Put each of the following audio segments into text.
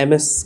MS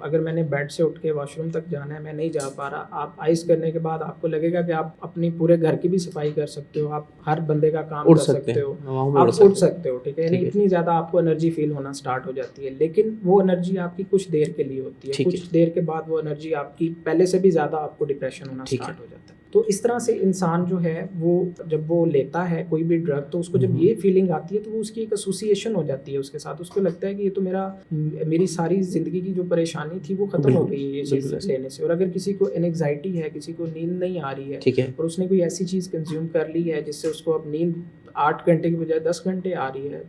اگر میں نے بیڈ سے اٹھ کے واش روم تک جانا ہے میں نہیں جا پا رہا, آپ آئس کرنے کے بعد آپ کو لگے گا کہ آپ اپنی پورے گھر کی بھی صفائی کر سکتے ہو, آپ ہر بندے کا کام کر سکتے ہو, آپ اٹھ سکتے ہو, ٹھیک ہے, یعنی اتنی زیادہ آپ کو انرجی فیل ہونا اسٹارٹ ہو جاتی ہے. لیکن وہ انرجی آپ کی کچھ دیر کے لیے ہوتی ہے, کچھ دیر کے بعد وہ انرجی آپ کی پہلے سے بھی زیادہ آپ کو ڈپریشن ہونا اسٹارٹ ہو جاتا ہے. تو اس طرح سے انسان جو ہے وہ جب وہ لیتا ہے کوئی بھی ڈرگ تو اس کو جب یہ فیلنگ آتی ہے تو وہ اس کی ایک ایسوسیشن ہو جاتی ہے اس کے ساتھ, اس کو لگتا ہے کہ یہ تو میری ساری زندگی کی جو پریشانی تھی وہ ختم ہو گئی ہے یہ چیز لینے سے. اور اگر کسی کو انگزائٹی ہے, کسی کو نیند نہیں آ رہی ہے اور اس نے کوئی ایسی چیز کنزیوم کر لی ہے جس سے اس کو اب نیند 8 گھنٹے کی بجائے 10 گھنٹے آ رہی ہے,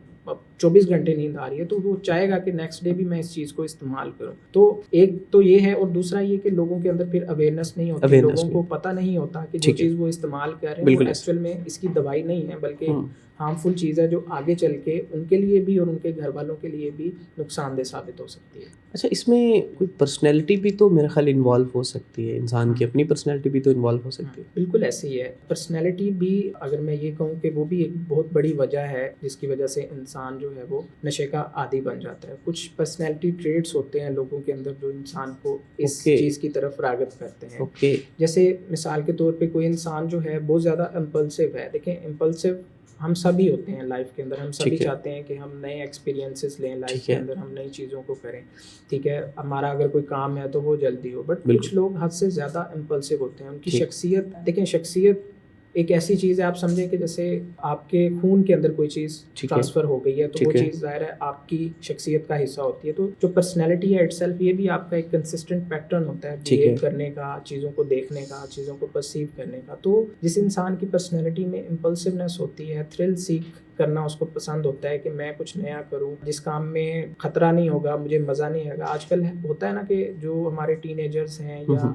24 گھنٹے نیند آ رہی ہے, تو وہ چاہے گا کہ نیکسٹ ڈے بھی میں اس چیز کو استعمال کروں. تو ایک تو یہ ہے, اور دوسرا یہ کہ لوگوں کے اندر پھر اویئرنیس نہیں ہوتی, لوگوں کو پتہ نہیں ہوتا کہ جو چیز وہ استعمال کر رہے ہیں وہ ایکچوئل میں اس کی دوائی نہیں ہے بلکہ ہارمفل چیز ہے جو آگے چل کے ان کے لیے بھی اور ان کے گھر والوں کے لیے بھی نقصان دہ ثابت ہو سکتی ہے. اچھا, اس میں کوئی پرسنالٹی بھی تو میرے خیال انوالو ہو سکتی ہے, انسان کی اپنی پرسنالٹی بھی تو انوالو ہو سکتی ہے. بالکل ایسے ہی ہے, پرسنالٹی بھی اگر میں یہ کہوں کہ وہ بھی ایک بہت بڑی وجہ ہے جس کی وجہ سے انسان جو ہے وہ نشے کا عادی بن جاتا ہے. کچھ پرسنالٹی ٹریٹس ہوتے ہیں لوگوں کے اندر جو انسان کو اس چیز کی طرف راغب کرتے ہیں. جیسے مثال کے طور پہ کوئی انسان جو ہے بہت زیادہ امپلسو ہے. دیکھیں امپلسو ہم سبھی ہوتے ہیں لائف کے اندر, ہم سبھی چاہتے ہیں کہ ہم نئے ایکسپیرینسز لیں لائف کے اندر, ہم نئی چیزوں کو کریں, ٹھیک ہے, ہمارا اگر کوئی کام ہے تو وہ جلدی ہو. بٹ کچھ لوگ حد سے زیادہ امپلسو ہوتے ہیں. ان کی شخصیت دیکھیں, شخصیت ایک ایسی چیز ہے, آپ سمجھیں کہ جیسے آپ کے خون کے اندر کوئی چیز ٹرانسفر ہو گئی ہے تو وہ چیز ظاہر ہے آپ کی شخصیت کا حصہ ہوتی ہے. تو جو پرسنالٹی ہے اٹ سیلف یہ بھی آپ کا ایک کنسسٹنٹ پیٹرن ہوتا ہے بہیو کرنے کا, چیزوں کو دیکھنے کا, چیزوں کو پرسیو کرنے کا. تو جس انسان کی پرسنالٹی میں امپلسونیس ہوتی ہے, تھرل سیک کرنا اس کو پسند ہوتا ہے کہ میں کچھ نیا کروں, جس کام میں خطرہ نہیں ہوگا, مجھے مزہ نہیں آئے گا. آج کل ہوتا ہے نا کہ جو ہمارے ٹین ایجرز ہیں یا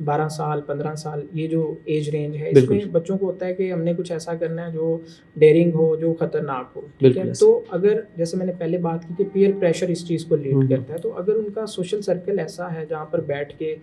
12 سال 15 سال یہ جو ایج رینج ہے, اس میں بچوں کو ہوتا ہے کہ ہم نے کچھ ایسا کرنا ہے جو ڈیرنگ ہو, جو خطرناک ہو, ٹھیک ہے. تو اگر جیسے میں نے پہلے بات کی کہ پیئر پریشر اس چیز کو لیڈ کرتا ہے, تو اگر ان کا سوشل سرکل ایسا ہے جہاں پر بیٹھ کے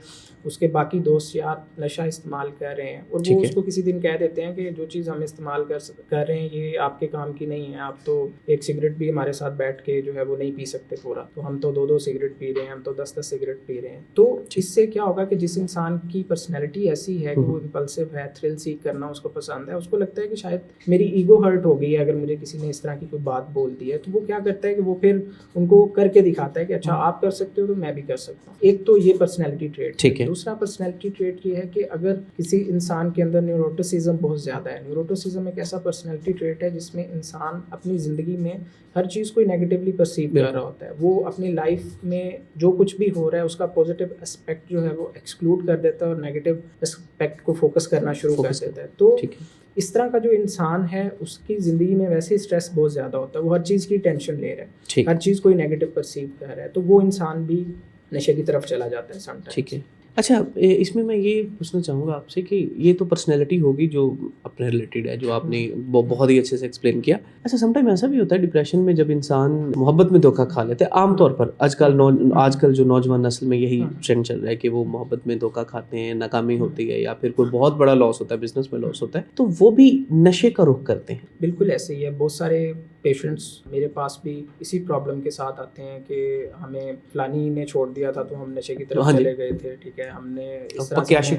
اس کے باقی دوست یار نشہ استعمال کر رہے ہیں اور وہ اس کو کسی دن کہہ دیتے ہیں کہ جو چیز ہم استعمال کر رہے ہیں یہ آپ کے کام کی نہیں ہے, آپ تو ایک سگریٹ بھی ہمارے ساتھ بیٹھ کے جو ہے وہ نہیں پی سکتے پورا, تو ہم تو 2 سگریٹ پی رہے ہیں, ہم تو 10 سگریٹ پی رہے ہیں. تو اس سے کیا ہوگا کہ جس انسان کی پرسنالٹی ایسی ہے کہ وہ امپلسو ہے, تھرل سیک کرنا اس کو پسند ہے, اس کو لگتا ہے کہ شاید میری ایگو ہرٹ ہو گئی ہے اگر مجھے کسی نے اس طرح کی کوئی بات بول دی ہے, تو وہ کیا کرتا ہے کہ وہ پھر ان کو کر کے دکھاتا ہے کہ اچھا آپ کر سکتے ہو تو میں بھی کر سکتا ہوں. ایک تو یہ پرسنالٹی ٹریٹ ہے. دوسرا پرسنالٹی ٹریٹ یہ ہے کہ اگر کسی انسان کے اندر نیوروٹسزم بہت زیادہ ہے. نیوروٹسزم ایک ایسا پرسنالٹی ٹریٹ ہے جس میں انسان اپنی زندگی میں ہر چیز کو نیگیٹیولی پرسیو کر رہا ہوتا ہے. وہ اپنی لائف میں جو کچھ بھی ہو رہا ہے اس کا پازیٹیو اسپیکٹ جو ہے وہ ایکسکلوڈ کر دیتا ہے اور نیگیٹیو اسپیکٹ کو فوکس کرنا شروع کر دیتا ہے. تو اس طرح کا جو انسان ہے اس کی زندگی میں ویسے اسٹریس بہت زیادہ ہوتا ہے, وہ ہر چیز کی ٹینشن لے رہا ہے, ہر چیز کوئی نیگیٹو پرسیو کر رہا ہے, تو وہ انسان بھی نشے کی طرف چلا جاتا ہے سم ٹائم. ٹھیک ہے. اچھا, اس میں یہ پوچھنا چاہوں گا آپ سے کہ یہ تو پرسنالٹی ہوگی جو اپنے ریلیٹڈ ہے, جو آپ نے بہت ہی اچھے سے ایکسپلین کیا. اچھا, سم ٹائم ایسا بھی ہوتا ہے ڈپریشن میں جب انسان محبت میں دھوکہ کھا لیتے ہیں, عام طور پر آج کل جو نوجوان نسل میں یہی ٹرینڈ چل رہا ہے کہ وہ محبت میں دھوکہ کھاتے ہیں, ناکامی ہوتی ہے یا پھر کوئی بہت بڑا لاس ہوتا ہے, بزنس میں لاس ہوتا ہے, تو وہ بھی نشے کا رخ کرتے ہیں. بالکل ایسے ہی ہے. بہت سارے پیشنٹس میرے پاس بھی اسی پرابلم کے ساتھ آتے ہیں کہ ہمیں فلانی نے چھوڑ دیا تھا تو ہم نشے کی طرف چلے گئے تھے, ٹھیک ہے, ہم نے اس طرح سے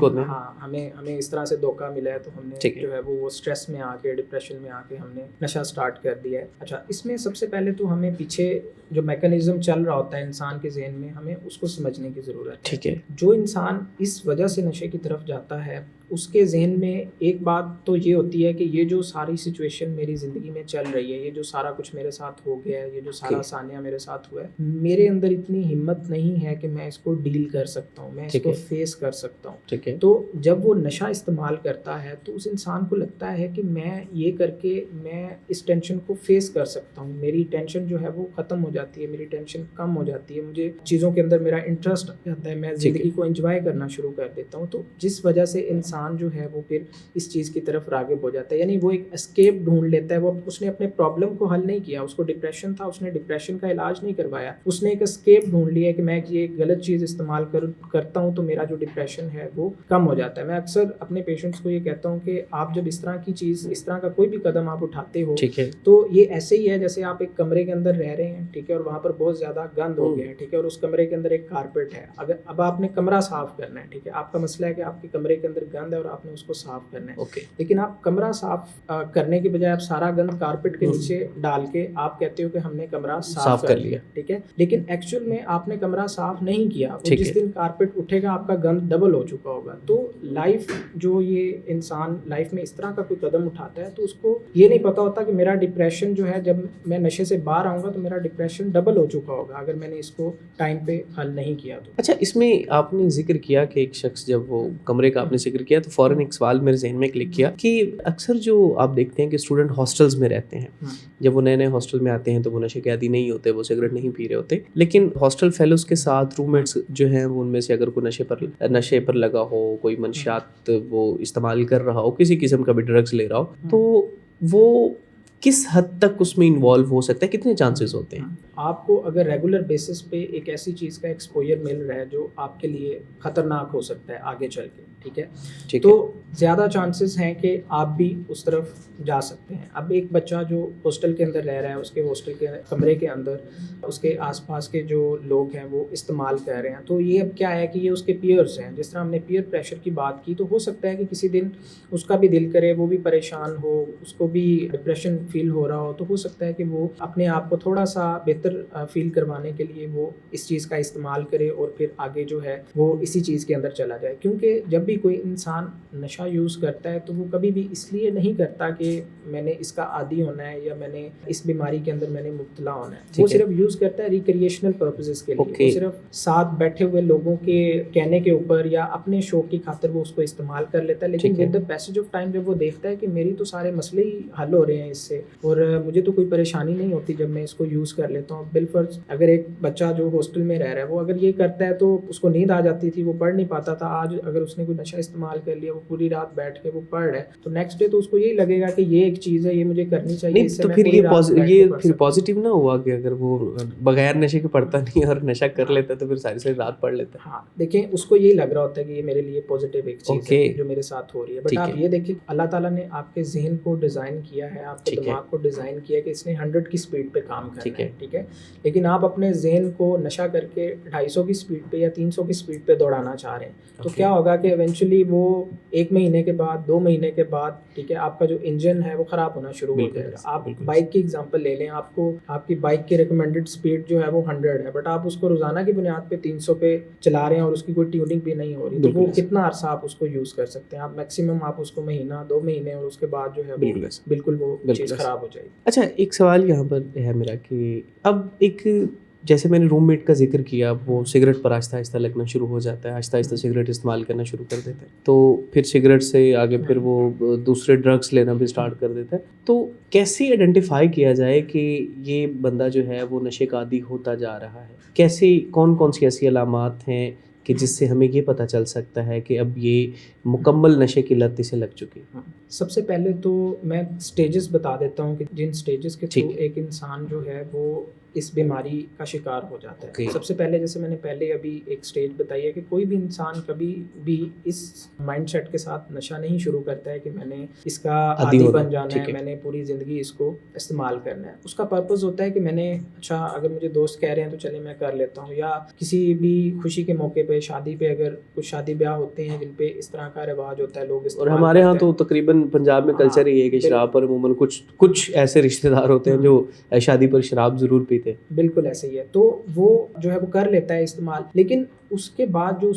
ہمیں اس طرح سے دھوکہ ملا ہے تو ہم نے جو ہے وہ اسٹریس میں آ کے, ڈپریشن میں آ کے ہم نے نشہ اسٹارٹ کر دیا ہے. اچھا, اس میں سب سے پہلے تو ہمیں پیچھے جو میکانزم چل رہا ہوتا ہے انسان کے ذہن میں, ہمیں اس کو سمجھنے کی ضرورت ہے. ٹھیک ہے. جو انسان اس وجہ سے نشے کی طرف جاتا ہے اس کے ذہن میں ایک بات تو یہ ہوتی ہے کہ یہ جو ساری سچویشن میری زندگی میں چل رہی ہے, یہ جو سارا کچھ میرے ساتھ ہو گیا ہے, یہ جو سارا ثانیہ میرے ساتھ ہوا ہے, میرے اندر اتنی ہمت نہیں ہے کہ میں اس کو ڈیل کر سکتا ہوں, میں اس کو فیس کر سکتا ہوں. ٹھیک ہے. تو جب وہ نشہ استعمال کرتا ہے تو اس انسان کو لگتا ہے کہ میں یہ کر کے میں اس ٹینشن کو فیس کر سکتا ہوں, میری ٹینشن جو ہے وہ ختم ہو جاتی ہے, میری ٹینشن کم ہو جاتی ہے, مجھے چیزوں کے اندر میرا انٹرسٹ آتا ہے, میں زندگی کو انجوائے کرنا شروع کر دیتا ہوں. تو جس وجہ سے انسان جو ہے وہ پھر اس چیز کی طرف راغب ہو جاتا ہے, یعنی وہ ایک اسکیپ ڈھونڈ لیتا ہے, وہ اس نے اپنے پرابلم کو کو حل نہیں کیا. اس کو ڈپریشن تھا, اس نے ڈپریشن کا علاج نہیں کروایا, اس نے ایک اسکیپ ڈھونڈ لیا کہ میں یہ غلط چیز استعمال کرتا ہوں تو میرا جو ڈپریشن ہے وہ کم ہو جاتا ہے. میں اکثر اپنے پیشنٹس کو یہ کہتا ہوں کہ آپ جب اس طرح کی چیز, اس طرح کا کوئی بھی قدم آپ اٹھاتے ہو تو یہ ایسے ہی ہے جیسے آپ ایک کمرے کے اندر رہ رہے ہیں, ٹھیک ہے, اور وہاں پر بہت زیادہ گند ہو گیا ہے, ٹھیک ہے, اور اس کمرے کے اندر ایک کارپیٹ ہے. اگر اب آپ نے کمرہ صاف کرنا ہے, ٹھیک ہے, آپ کا مسئلہ ہے کہ آپ کے کمرے کے اندر گند ہے اور آپ نے اس کو صاف کرنا ہے, لیکن آپ کمرہ صاف کرنے کے بجائے آپ سارا گند کارپیٹ کے نیچے ڈال کے آپ کہتے ہو کہ ہم نے کمرہ صاف کر لیا, ٹھیک ہے, لیکن ایکچوئل میں آپ نے کمرہ صاف نہیں کیا. جس دن کارپیٹ اٹھے گا آپ کا گند ڈبل ہو چکا ہوگا. تو لائف جو یہ انسان لائف میں اس طرح کا کوئی قدم اٹھاتا ہے تو اس کو یہ نہیں پتا ہوتا کہ میرا ڈپریشن جو ہے جب میں نشے سے باہر آؤں گا تو میرا ڈپریشن ڈبل ہو چکا ہوگا اگر میں نے اس کو ٹائم پہ حل نہیں کیا تو. اچھا, اس میں آپ نے ذکر کیا کہ ایک شخص, جب وہ کمرے کا آپ نے ذکر کیا تو فوراً ایک سوال میرے ذہن میں کلک کیا کہ اکثر جو آپ دیکھتے ہیں کہ اسٹوڈنٹ ہاسٹلز میں رہتے ہیں, جب وہ نئے نئے ہاسٹل میں آتے ہیں تو وہ نشے کے عادی نہیں ہوتے, وہ سگریٹ نہیں پی رہے ہوتے, لیکن ہاسٹل فیلوز کے ساتھ روم میٹس جو ہیں وہ ان میں سے اگر کوئی نشے پر لگا ہو, کوئی منشیات وہ استعمال کر رہا ہو, کسی قسم کا بھی ڈرگز لے رہا ہو, تو وہ کس حد تک اس میں انوالو ہو سکتا ہے, کتنے چانسز ہوتے ہیں؟ آپ کو اگر ریگولر بیسس پہ ایک ایسی چیز کا ایکسپوجر مل رہا ہے جو آپ کے لیے خطرناک ہو سکتا ہے آگے چل کے, ٹھیک ہے, تو زیادہ چانسز ہیں کہ آپ بھی اس طرف جا سکتے ہیں. اب ایک بچہ جو ہاسٹل کے اندر رہ رہا ہے, اس کے ہاسٹل کے کمرے کے اندر اس کے آس پاس کے جو لوگ ہیں وہ استعمال کر رہے ہیں, تو یہ اب کیا ہے کہ یہ اس کے پیئرز ہیں. جس طرح ہم نے پیئر پریشر کی بات کی, تو ہو سکتا ہے کہ کسی دن اس کا بھی دل کرے, وہ بھی پریشان ہو, اس کو بھی ڈپریشن فیل ہو رہا ہو, تو ہو سکتا ہے کہ وہ اپنے آپ کو تھوڑا سا بہتر فیل کروانے کے لیے وہ اس چیز کا استعمال کرے اور پھر آگے جو ہے وہ اسی چیز کے اندر چلا جائے. کیونکہ جب بھی کوئی انسان نشہ یوز کرتا ہے تو وہ کبھی بھی اس لیے نہیں کرتا کہ میں نے اس کا عادی ہونا ہے یا میں نے اس بیماری کے اندر میں نے مبتلا ہونا ہے. وہ صرف یوز کرتا ہے ریکریشنل پرپزز کے لیے, وہ صرف ساتھ بیٹھے ہوئے لوگوں کے کہنے کے اوپر یا اپنے شوق کی خاطر وہ اس کو استعمال کر لیتا ہے. لیکن with the passage of time جب وہ دیکھتا ہے کہ میری تو سارے مسئلے ہی حل ہو رہے ہیں اس سے اور مجھے تو کوئی پریشانی نہیں ہوتی جب میں اس کو یوز کر لیتا ہوں. بالفرض اگر ایک بچہ جو ہاسٹل میں رہ رہا ہے وہ اگر یہ کرتا ہے تو اس کو نیند آ جاتی تھی, وہ پڑھ نہیں پاتا تھا. آج اگر اس نے کوئی نشہ استعمال کر لیا, وہ پوری رات بیٹھ کے وہ پڑھ رہا ہے, تو نیکسٹ ڈے تو اس کو یہی لگے گا کہ یہ ایک چیز ہے, یہ مجھے کرنی چاہیے. تو پھر یہ پھر پازیٹیو نہ ہوا کہ اگر وہ بغیر نشے کے پڑھتا نہیں اور نشہ کر لیتا تو پھر ساری ساری رات پڑھ لیتا ہے. ہاں دیکھیں, اس کو یہی لگ رہا ہوتا ہے کہ یہ میرے لیے پازیٹیو ایک چیز ہے جو میرے ساتھ ہو رہی ہے. بٹ آپ یہ دیکھیں, اللہ تعالیٰ نے آپ کے ذہن کو ڈیزائن کیا ہے, آپ کے دماغ کو ڈیزائن کیا ہے کہ اس نے 100 کی سپیڈ پہ کام کرنا ہے, ٹھیک ہے, لیکن آپ اپنے ذہن کو نشہ کر کے 250 کی سپیڈ پہ یا 300 کی سپیڈ پہ دوڑانا چاہ رہے ہیں, تو کیا ہوگا کہ ایونچولی وہ 1 مہینے کے بعد 2 مہینے کے بعد, ٹھیک ہے, آپ کا جو انجن ہے وہ خراب ہونا شروع ہو جائے گا. آپ بائک کی ایگزامپل لے لیں, آپ کو آپ کی بائک کی ریکمینڈڈ سپیڈ جو ہے وہ 100 ہے, بٹ آپ اس کو روزانہ کی بنیاد پہ 300 پہ چلا رہے ہیں اور اس کی کوئی ٹیوننگ بھی نہیں ہو رہی, تو وہ کتنا عرصہ آپ اس کو یوز کر سکتے ہیں؟ آپ میکسیمم آپ اس کو مہینہ 2 مہینے, اور اس کے بعد جو ہے بالکل وہ چیز خراب ہو جائے گی. اچھا, ایک سوال یہاں پر ہے میرا کہ اب ایک جیسے میں نے روم میٹ کا ذکر کیا, وہ سگریٹ پر آہستہ آہستہ لگنا شروع ہو جاتا ہے, آہستہ آہستہ سگریٹ استعمال کرنا شروع کر دیتا ہے, تو پھر سگریٹ سے آگے پھر وہ دوسرے ڈرگس لینا بھی اسٹارٹ کر دیتا ہے. تو کیسے آئیڈینٹیفائی کیا جائے کہ یہ بندہ جو ہے وہ نشے کا عادی ہوتا جا رہا ہے؟ کیسے کون سی ایسی علامات ہیں کہ جس سے ہمیں یہ پتہ چل سکتا ہے کہ اب یہ مکمل نشے کی لت اسے لگ چکی ہے؟ سب سے پہلے تو میں سٹیجز بتا دیتا ہوں کہ جن سٹیجز کے تھرو ایک انسان جو ہے وہ اس بیماری کا شکار ہو جاتا ہے. سب سے پہلے جیسے میں نے پہلے ابھی ایک سٹیج بتائی ہے کہ کوئی بھی انسان کبھی بھی اس مائنڈ سیٹ کے ساتھ نشہ نہیں شروع کرتا ہے کہ میں نے اس کا عادی بن جانا ہے, میں نے پوری زندگی اس کو استعمال کرنا ہے. اس کا پرپز ہوتا ہے کہ میں نے اچھا اگر مجھے دوست کہہ رہے ہیں تو چلے میں کر لیتا ہوں, یا کسی بھی خوشی کے موقع پہ, شادی پہ, اگر کچھ شادی بیاہ ہوتے ہیں جن پہ اس طرح کا رواج ہوتا ہے لوگ, اور ہمارے ہاں تو تقریباً پنجاب میں کلچر ہی ہے کہ شراب پر عموماً کچھ ایسے رشتے دار ہوتے ہیں جو شادی پر شراب ضرور پیتے ہیں. بالکل ایسے ہی ہے, تو وہ جو ہے وہ کر لیتا ہے استعمال, لیکن اس کے بعد جو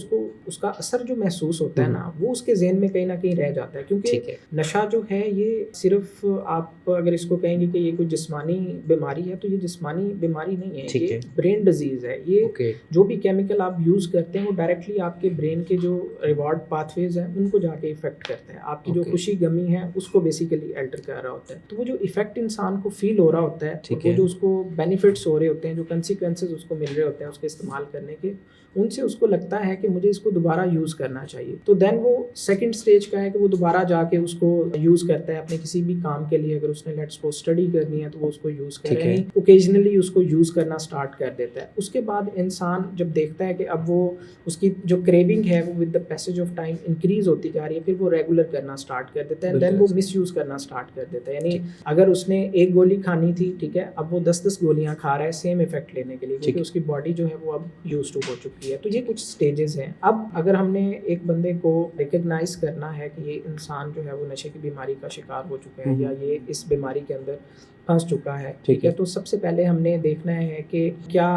اس کا اثر جو محسوس ہوتا ہے نا, وہ اس کے ذہن میں کہیں نہ کہیں رہ جاتا ہے. کیونکہ نشہ جو ہے یہ صرف آپ اگر اس کو کہیں گے کہ یہ کوئی جسمانی بیماری ہے تو یہ جسمانی بیماری نہیں ہے, یہ برین ڈیزیز ہے. یہ جو بھی کیمیکل آپ یوز کرتے ہیں وہ ڈائریکٹلی آپ کے برین کے جو ریوارڈ پاتھ ویز ہیں ان کو جا کے افیکٹ کرتے ہیں. آپ کی جو خوشی غمی ہے اس کو بیسیکلی الٹر کر رہا ہوتا ہے. تو وہ جو افیکٹ انسان کو فیل ہو رہا ہوتا ہے, وہ جو اس کو بینیفٹس بینیفٹس ہو رہے ہوتے ہیں, جو کنسیکوینسز اس کو مل رہے ہوتے ہیں اس کے استعمال کرنے کے, ان سے اس کو لگتا ہے کہ مجھے اس کو دوبارہ یوز کرنا چاہیے. تو دین وہ سیکنڈ اسٹیج کا ہے کہ وہ دوبارہ جا کے اس کو یوز کرتا ہے اپنے کسی بھی کام کے لیے. اگر اس نے لیٹس کو اسٹڈی کرنی ہے تو وہ اس کو یوز کرے, یعنی اوکیجنلی اس کو یوز کرنا اسٹارٹ کر دیتا ہے. اس کے بعد انسان جب دیکھتا ہے کہ اب وہ اس کی جو کریونگ ہے وہ with the passage of time increase ہوتی جا رہی ہے, پھر وہ ریگولر کرنا اسٹارٹ کر دیتا ہے, دین وہ مس یوز کرنا اسٹارٹ کر دیتا ہے. یعنی اگر اس نے ایک گولی کھانی تھی, ٹھیک ہے, اب وہ 10 گولیاں کھا رہا ہے سیم افیکٹ لینے کے لیے, کیونکہ اس کی باڈی جو ہے وہ اب یوز ٹو ہو چکی ہے. تو یہ کچھ اسٹیجز ہیں. اب اگر ہم نے ایک بندے کو ریکگنائز کرنا ہے کہ یہ انسان جو ہے وہ نشے کی بیماری کا شکار ہو چکا ہے یا یہ اس بیماری کے اندر پھنس چکا ہے, ٹھیک ہے, تو سب سے پہلے ہم نے دیکھنا ہے کہ کیا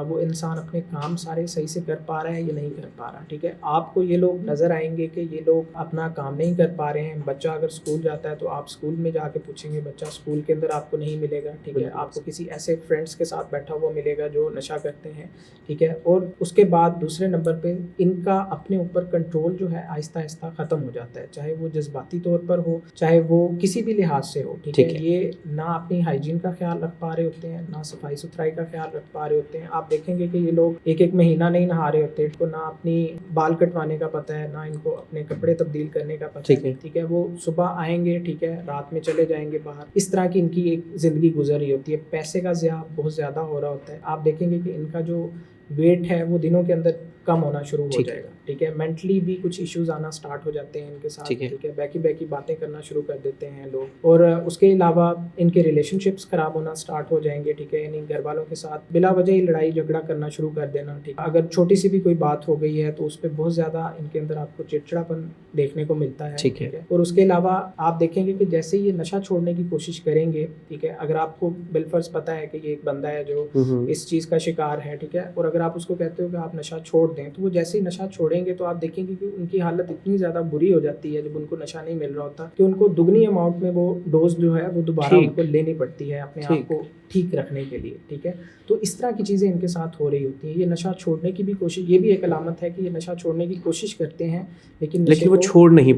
وہ انسان اپنے کام سارے صحیح سے کر پا رہا ہے یا نہیں کر پا رہا. ٹھیک ہے, آپ کو یہ لوگ نظر آئیں گے کہ یہ لوگ اپنا کام نہیں کر پا رہے ہیں. بچہ اگر اسکول جاتا ہے تو آپ اسکول میں جا کے پوچھیں گے, بچہ اسکول کے اندر آپ کو نہیں ملے گا. ٹھیک ہے, آپ کو کسی ایسے فرینڈس کے ساتھ بیٹھا ہوا ملے گا جو نشہ کرتے ہیں. ٹھیک ہے, اور اس کے بعد دوسرے نمبر پہ ان کا اپنے اوپر کنٹرول جو ہے آہستہ آہستہ ختم ہو جاتا ہے, چاہے وہ جذباتی طور پر ہو, چاہے وہ کسی بھی لحاظ سے ہو. ٹھیک ہے, یہ نہ اپنی ہائیجین کا خیال رکھ پا رہے ہوتے ہیں, نہ صفائی ستھرائی کا خیال رکھ پا رہے ہوتے ہیں. آپ دیکھیں گے کہ یہ لوگ ایک مہینہ نہیں نہا رہے ہوتے, ان کو نہ اپنی بال کٹوانے کا پتہ ہے, نہ ان کو اپنے کپڑے تبدیل کرنے کا پتہ ہے. ٹھیک ہے, وہ صبح آئیں گے, ٹھیک ہے, رات میں چلے جائیں گے باہر. اس طرح کی ان کی ایک زندگی گزر رہی ہوتی ہے. پیسے کا ضیاع بہت زیادہ ہو رہا ہوتا ہے. آپ دیکھیں گے کہ ان کا جو ویٹ ہے وہ دنوں کے اندر کم ہونا شروع ہو جائے گا. ٹھیک ہے, مینٹلی بھی کچھ ایشوز آنا سٹارٹ ہو جاتے ہیں ان کے ساتھ. ٹھیک ہے, بیکی باتیں کرنا شروع کر دیتے ہیں لوگ, اور اس کے علاوہ ان کے ریلیشن شپس خراب ہونا سٹارٹ ہو جائیں گے. ٹھیک ہے, یعنی گھر والوں کے ساتھ بلا وجہ ہی لڑائی جھگڑا کرنا شروع کر دینا. ٹھیک ہے, اگر چھوٹی سی بھی کوئی بات ہو گئی ہے تو اس پہ بہت زیادہ ان کے اندر آپ کو چڑچڑاپن دیکھنے کو ملتا ہے. ٹھیک ہے, اور اس کے علاوہ آپ دیکھیں گے کہ جیسے یہ نشہ چھوڑنے کی کوشش کریں گے, ٹھیک ہے, اگر آپ کو بالفرض پتہ ہے کہ یہ ایک بندہ ہے جو اس چیز کا شکار ہے, ٹھیک ہے, اور اگر آپ اس کو کہتے ہو کہ آپ نشہ چھوڑ دیں, تو وہ جیسے ہی نشہ چھوڑیں گے تو آپ دیکھیں گے کہ ان کی حالت اتنی زیادہ بری ہو جاتی ہے جب ان کو نشہ نہیں مل رہا ہوتا کہ ان کو دگنی اماؤنٹ میں وہ ڈوز جو ہے وہ دوبارہ ان کو لینی پڑتی ہے اپنے آپ کو ٹھیک رکھنے کے لیے. ٹھیک ہے, تو اس طرح کی چیزیں ان کے ساتھ ہو رہی ہوتی ہیں. یہ نشہ چھوڑنے کی بھی کوشش, یہ بھی ایک علامت ہے کہ یہ نشہ چھوڑنے کی کوشش کرتے ہیں لیکن وہ چھوڑ نہیں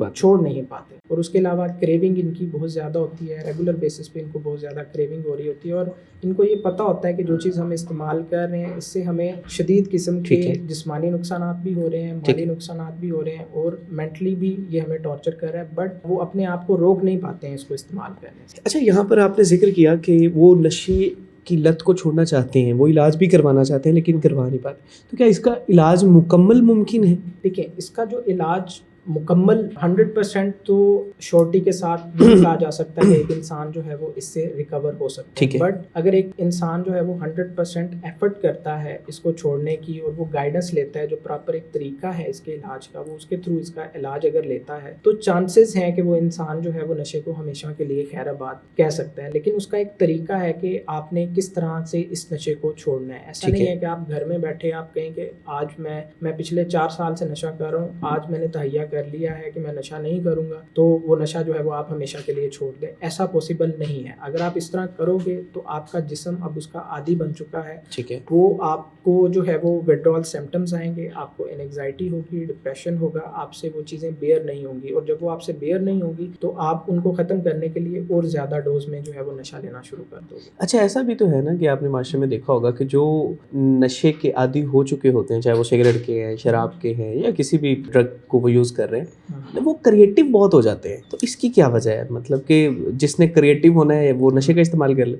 پاتے. اور اس کے علاوہ کریونگ ان کی بہت زیادہ ہوتی ہے, ریگولر بیسس پہ ان کو بہت زیادہ کریونگ ہو رہی ہوتی ہے, اور ان کو یہ پتہ ہوتا ہے کہ جو چیز ہم استعمال کر رہے ہیں اس سے ہمیں شدید قسم کے جسمانی نقصانات بھی ہو رہے ہیں, مالی نقصانات بھی ہو رہے ہیں, اور مینٹلی بھی یہ ہمیں ٹارچر کر رہا ہے, بٹ وہ اپنے آپ کو روک نہیں پاتے ہیں اس کو استعمال کرنے سے. اچھا, یہاں پر آپ نے ذکر کیا کہ وہ نشے کی لت کو چھوڑنا چاہتے ہیں, وہ علاج بھی کروانا چاہتے ہیں لیکن کروا نہیں پاتے, تو کیا اس کا علاج مکمل ممکن ہے؟ دیکھیں, اس کا جو علاج مکمل 100% تو شورٹی کے ساتھ نہیں کہا جا سکتا کہ ایک انسان جو ہے وہ اس سے ریکور ہو سکتا ہے, بٹ اگر ایک انسان جو ہے وہ 100% ایفرٹ کرتا ہے اس کو چھوڑنے کی, اور وہ گائیڈنس لیتا ہے, جو پراپر ایک طریقہ ہے اس کے علاج کا, وہ اس کے تھرو اس کا علاج اگر لیتا ہے, تو چانسز ہیں کہ وہ انسان جو ہے وہ نشے کو ہمیشہ کے لیے خیر آباد کہہ سکتا ہے. لیکن اس کا ایک طریقہ ہے کہ آپ نے کس طرح سے اس نشے کو چھوڑنا ہے. ایسا نہیں ہے کہ آپ گھر میں بیٹھے آپ کہیں کہ آج میں پچھلے 4 سال سے نشہ کر رہا ہوں, آج میں نے تہیہ کر لیا ہے کہ میں نشہ نہیں کروں گا, تو وہ نشہ جو ہے وہ آپ ہمیشہ کے لیے چھوڑ دیں. ایسا پاسبل نہیں ہے. اگر آپ اس طرح کرو گے تو آپ کا جسم اب اس کا عادی بن چکا ہے. ٹھیک ہے, وہ آپ کو جو ہے وہ وڈرول سمپٹمز آئیں گے, آپ کو اینگزائٹی ہوگی, ڈپریشن ہوگا, آپ سے وہ چیزیں بیئر نہیں ہوں گی, اور جب وہ آپ سے بیئر نہیں ہوں گی تو آپ ان کو ختم کرنے کے لیے اور زیادہ ڈوز میں جو ہے وہ نشہ لینا شروع کر دو گے. اچھا, ایسا بھی تو ہے نا کہ آپ نے معاشرے میں دیکھا ہوگا کہ جو نشے کے عادی ہو چکے ہوتے ہیں, چاہے وہ سگریٹ کے ہیں, شراب کے ہیں, یا کسی بھی ڈرگ کو وہ یوز کر رہے ہیں, وہ کریٹیو بہت ہو جاتے ہیں. تو اس کی کیا وجہ ہے, مطلب کہ جس نے کریٹیو ہونا ہے وہ نشے کا استعمال کر لے؟